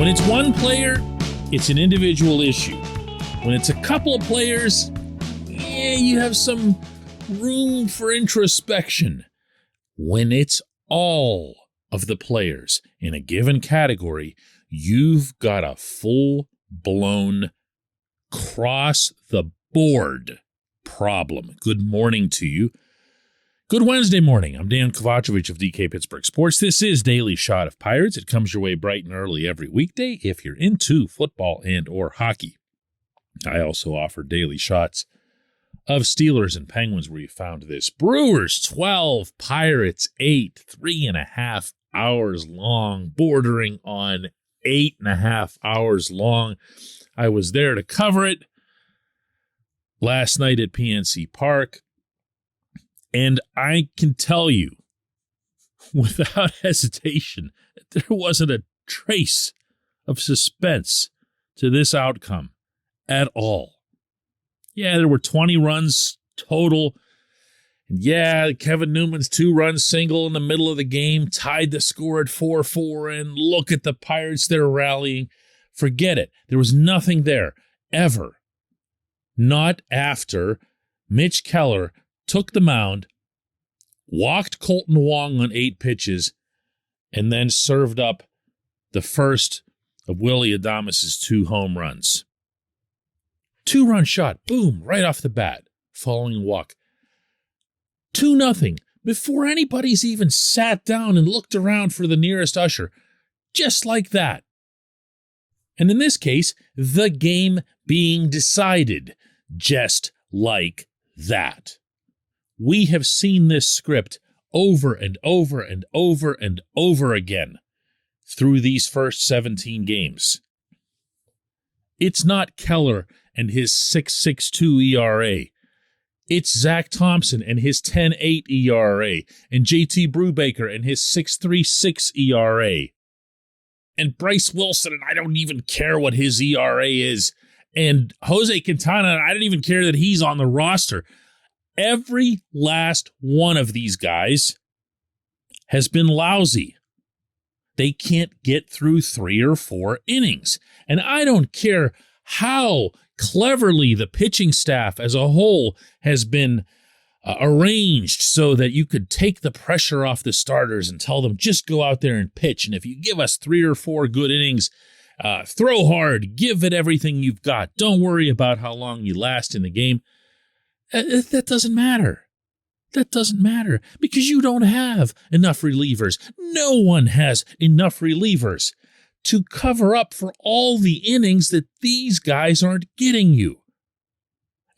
When it's one player, it's an individual issue. When it's a couple of players, you have some room for introspection. When it's all of the players in a given category, you've got a full-blown cross-the-board problem. Good morning to you. Good Wednesday morning. I'm Dejan Kovacevic of DK Pittsburgh Sports. This is Daily Shot of Pirates. It comes your way bright and early every weekday if you're into football and or hockey. I also offer daily shots of Steelers and Penguins where you found this. Brewers 12, Pirates 8, 3.5 hours long, bordering on 8.5 hours long. I was there to cover it last night at PNC Park. And I can tell you, without hesitation, that there wasn't a trace of suspense to this outcome at all. Yeah, there were 20 runs total. And yeah, Kevin Newman's 2-run single in the middle of the game tied the score at 4-4. And look at the Pirates, they're rallying. Forget it. There was nothing there, ever. Not after Mitch Keller took the mound, walked Colton Wong on 8 pitches, and then served up the first of Willy Adames' 2 home runs. 2-run shot, boom, right off the bat, following walk. 2-0, before anybody's even sat down and looked around for the nearest usher. Just like that. And in this case, the game being decided just like that. We have seen this script over and over and over and over again through these first 17 games. It's not Keller and his 6.62 ERA. It's Zach Thompson and his 10.8 ERA, and JT Brubaker and his 6.36 ERA, and Bryce Wilson, and I don't even care what his ERA is, and Jose Quintana, and I don't even care that he's on the roster. Every last one of these guys has been lousy. They can't get through 3 or 4 innings. And I don't care how cleverly the pitching staff as a whole has been arranged so that you could take the pressure off the starters and tell them, just go out there and pitch. And if you give us 3 or 4 good innings, throw hard, give it everything you've got. Don't worry about how long you last in the game. That doesn't matter. That doesn't matter because you don't have enough relievers. No one has enough relievers to cover up for all the innings that these guys aren't getting you.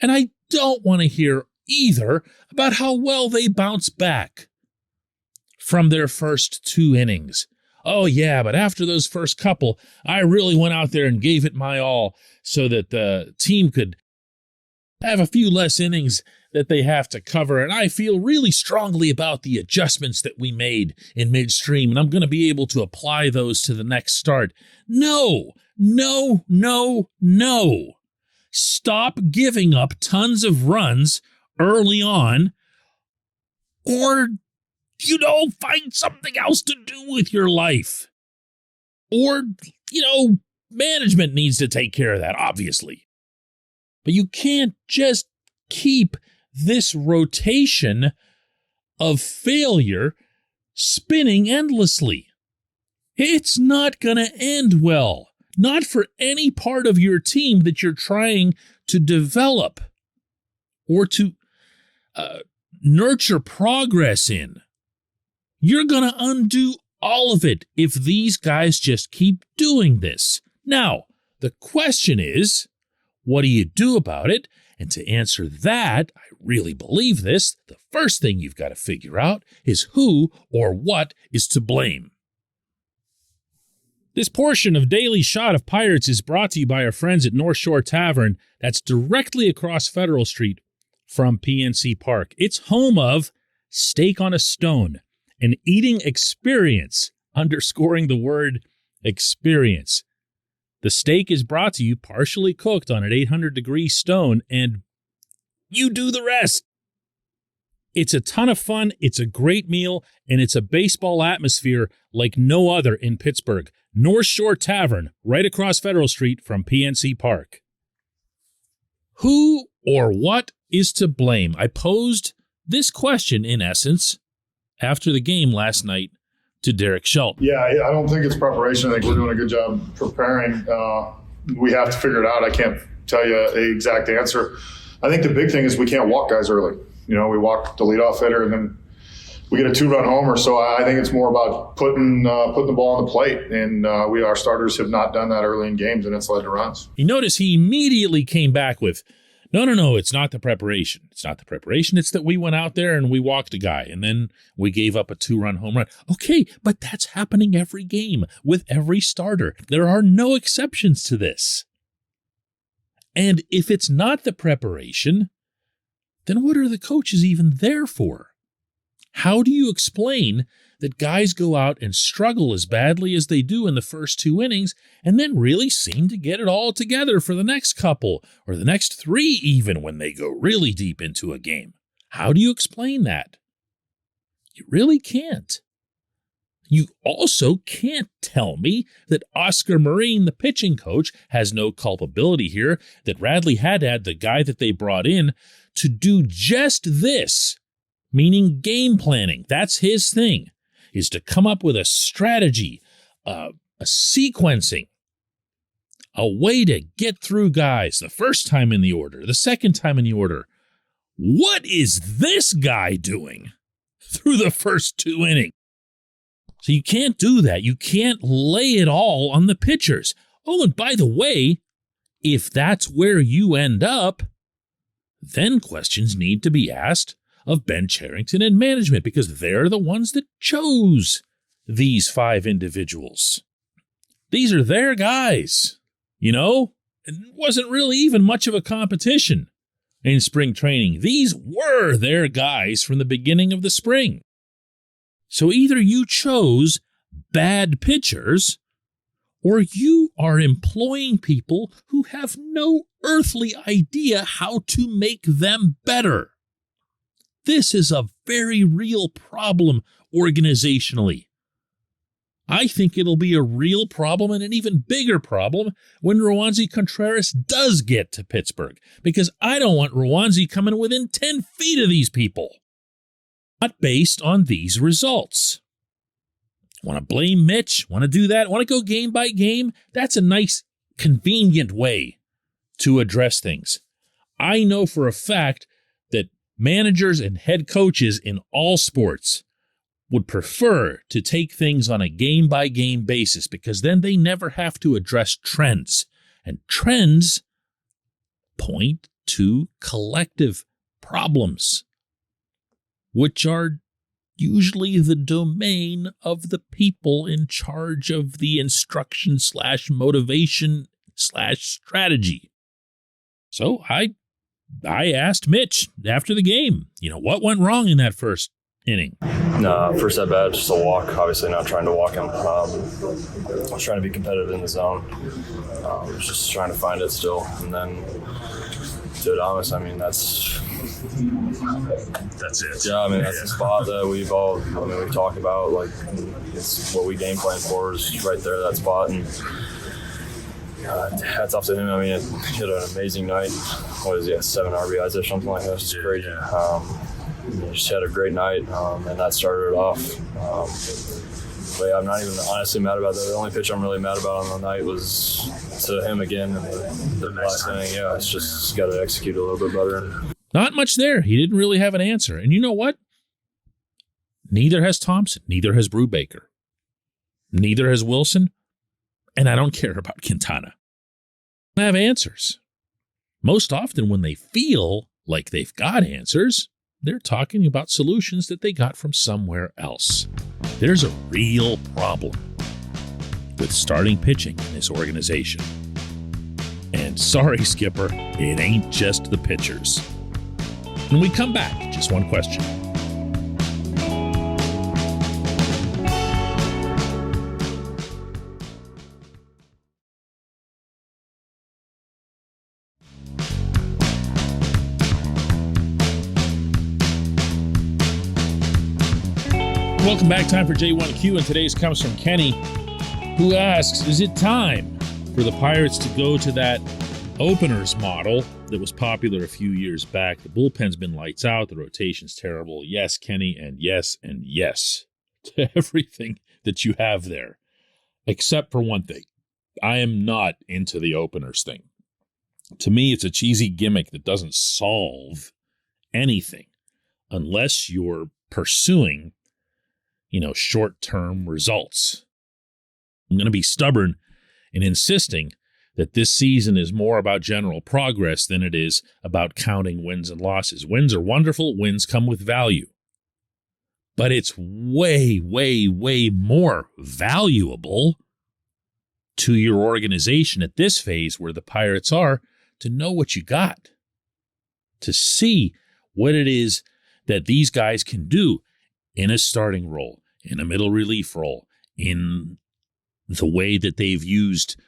And I don't want to hear either about how well they bounce back from their first 2 innings. Oh, yeah, but after those first couple, I really went out there and gave it my all so that the team could have a few less innings that they have to cover, and I feel really strongly about the adjustments that we made in midstream, and I'm going to be able to apply those to the next start. No. Stop giving up tons of runs early on, or, find something else to do with your life. Or, management needs to take care of that, obviously. But you can't just keep this rotation of failure spinning endlessly. It's not going to end well. Not for any part of your team that you're trying to develop or to nurture progress in. You're going to undo all of it if these guys just keep doing this. Now, the question is, what do you do about it? And to answer that, I really believe this, the first thing you've got to figure out is who or what is to blame. This portion of Daily Shot of Pirates is brought to you by our friends at North Shore Tavern. That's directly across Federal Street from PNC Park. It's home of Steak on a Stone, an eating experience, underscoring the word experience. The steak is brought to you partially cooked on an 800-degree stone, and you do the rest. It's a ton of fun, it's a great meal, and it's a baseball atmosphere like no other in Pittsburgh. North Shore Tavern, right across Federal Street from PNC Park. Who or what is to blame? I posed this question, in essence, after the game last night to Derek Schultz. Yeah, I don't think it's preparation. I think we're doing a good job preparing. We have to figure it out. I can't tell you an exact answer. I think the big thing is we can't walk guys early. We walk the leadoff hitter and then we get a 2-run homer. So I think it's more about putting the ball on the plate. And our starters have not done that early in games, and it's led to runs. You notice he immediately came back with, no, it's not the preparation. It's not the preparation. It's that we went out there and we walked a guy, and then we gave up a 2-run home run. Okay, but that's happening every game with every starter. There are no exceptions to this. And if it's not the preparation, then what are the coaches even there for? How do you explain that guys go out and struggle as badly as they do in the first 2 innings and then really seem to get it all together for the next couple or the next 3 even when they go really deep into a game? How do you explain that? You really can't. You also can't tell me that Oscar Marine, the pitching coach, has no culpability here, that Radley Haddad, the guy that they brought in to do just this, meaning game planning, that's his thing, is to come up with a strategy, a sequencing, a way to get through guys the first time in the order, the second time in the order. What is this guy doing through the first 2 innings? So you can't do that. You can't lay it all on the pitchers. Oh, and by the way, if that's where you end up, then questions need to be asked of Ben Cherington and management, because they're the ones that chose these 5 individuals. These are their guys, It wasn't really even much of a competition in spring training. These were their guys from the beginning of the spring. So either you chose bad pitchers, or you are employing people who have no earthly idea how to make them better. This is a very real problem organizationally. I think it'll be a real problem and an even bigger problem when Roansy Contreras does get to Pittsburgh, because I don't want Roansy coming within 10 feet of these people. Not based on these results. Want to blame Mitch? Want to do that? Want to go game by game? That's a nice, convenient way to address things. I know for a fact that managers and head coaches in all sports would prefer to take things on a game-by-game basis, because then they never have to address trends. And trends point to collective problems, which are usually the domain of the people in charge of the instruction/motivation/strategy. So I asked Mitch after the game, what went wrong in that first inning? No, first at bat, just a walk. Obviously not trying to walk him. I was trying to be competitive in the zone. I was just trying to find it still. And then, to be honest, that's it. Yeah, that's the spot that we've talked about. It's what we game plan for is right there, that spot. And hats off to him. He had an amazing night. 7 RBIs or something like that. It's crazy. He just had a great night, and that started it off. But yeah, I'm not even honestly mad about that. The only pitch I'm really mad about on the night was to him again in the last inning. Yeah, it's just got to execute a little bit better. Not much there. He didn't really have an answer. And you know what? Neither has Thompson. Neither has Brubaker. Neither has Wilson. And I don't care about Quintana. They have answers. Most often when they feel like they've got answers, they're talking about solutions that they got from somewhere else. There's a real problem with starting pitching in this organization. And sorry, Skipper, it ain't just the pitchers. When we come back, just one question. Welcome back. Time for J1Q, and today's comes from Kenny. who asks, is it time for the Pirates to go to that openers model that was popular a few years back? The bullpen's been lights out. The rotation's terrible. Yes, Kenny, and yes to everything that you have there, except for one thing. I am not into the openers thing. To me, it's a cheesy gimmick that doesn't solve anything unless you're pursuing, short-term results. I'm going to be stubborn in insisting that this season is more about general progress than it is about counting wins and losses. Wins are wonderful. Wins come with value. But it's way, way, way more valuable to your organization at this phase where the Pirates are to know what you got, to see what it is that these guys can do in a starting role, in a middle relief role, in the way that they've used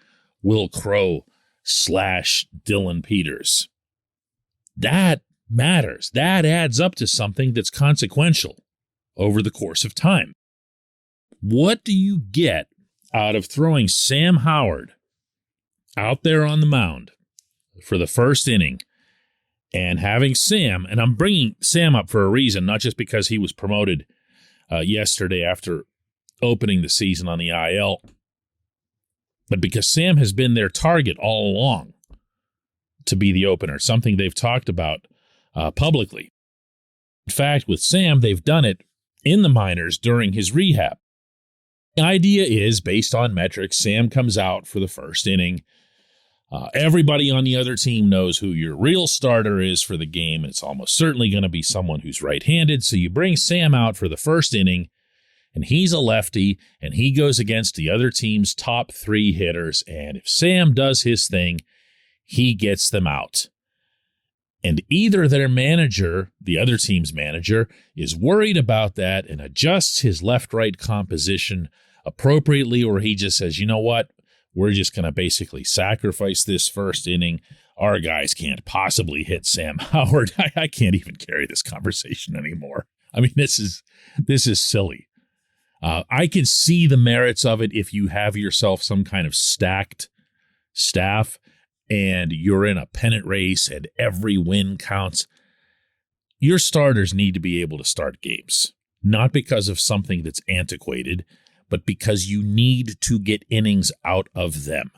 Will Crowe / Dylan Peters. That matters. That adds up to something that's consequential over the course of time. What do you get out of throwing Sam Howard out there on the mound for the first inning and having Sam, and I'm bringing Sam up for a reason, not just because he was promoted yesterday after opening the season on the IL, but because Sam has been their target all along to be the opener, something they've talked about publicly. In fact, with Sam, they've done it in the minors during his rehab. The idea is, based on metrics, Sam comes out for the first inning. Everybody on the other team knows who your real starter is for the game. It's almost certainly going to be someone who's right-handed. So you bring Sam out for the first inning, and he's a lefty, and he goes against the other team's top 3 hitters. And if Sam does his thing, he gets them out. And either their manager, the other team's manager, is worried about that and adjusts his left-right composition appropriately, or he just says, you know what? We're just going to basically sacrifice this first inning. Our guys can't possibly hit Sam Howard. I can't even carry this conversation anymore. I mean, this is silly. I can see the merits of it if you have yourself some kind of stacked staff and you're in a pennant race and every win counts. Your starters need to be able to start games, not because of something that's antiquated, but because you need to get innings out of them.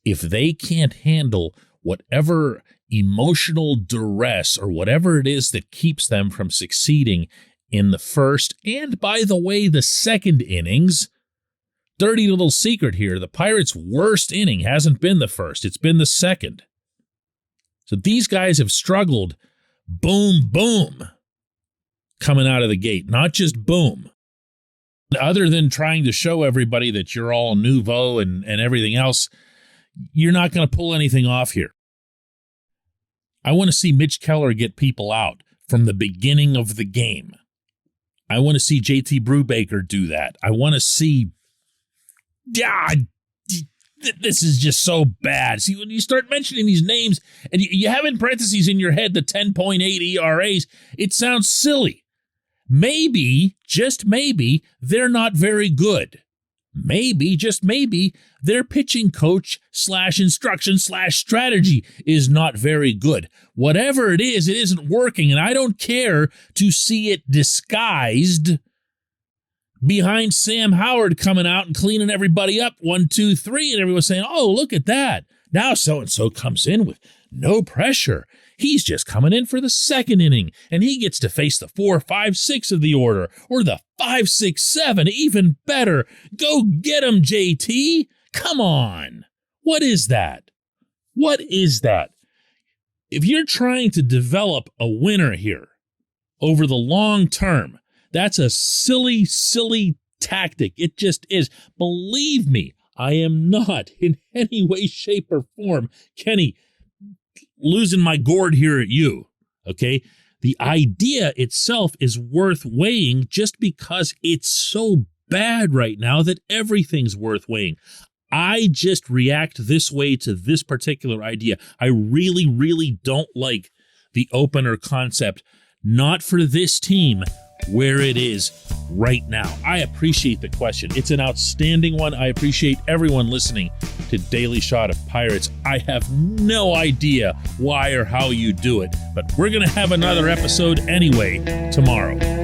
If they can't handle whatever emotional duress or whatever it is that keeps them from succeeding in the first and, by the way, the second innings, dirty little secret here, the Pirates' worst inning hasn't been the first, it's been the second. So these guys have struggled boom, boom, coming out of the gate, not just boom. Other than trying to show everybody that you're all nouveau and everything else, you're not going to pull anything off here. I want to see Mitch Keller get people out from the beginning of the game. I want to see JT Brubaker do that. I want to see... this is just so bad. See, when you start mentioning these names and you have in parentheses in your head the 10.8 ERAs, it sounds silly. Maybe, just maybe, they're not very good. Maybe, just maybe, their pitching coach / instruction / strategy is not very good. Whatever it isn't working, and I don't care to see it disguised behind Sam Howard coming out and cleaning everybody up 1, 2, 3, and everyone's saying, oh, look at that. Now so-and-so comes in with no pressure. He's just coming in for the second inning, and he gets to face the 4, 5, 6 of the order, or the 5, 6, 7, even better. Go get him, JT. Come on. What is that? What is that? If you're trying to develop a winner here over the long term, that's a silly, silly tactic. It just is. Believe me, I am not in any way, shape, or form, Kenny, losing my gourd here at you, okay? The idea itself is worth weighing just because it's so bad right now that everything's worth weighing. I just react this way to this particular idea. I really, really don't like the opener concept, not for this team, where it is right now? I appreciate the question. It's an outstanding one. I appreciate everyone listening to Daily Shot of Pirates. I have no idea why or how you do it, but we're going to have another episode anyway tomorrow.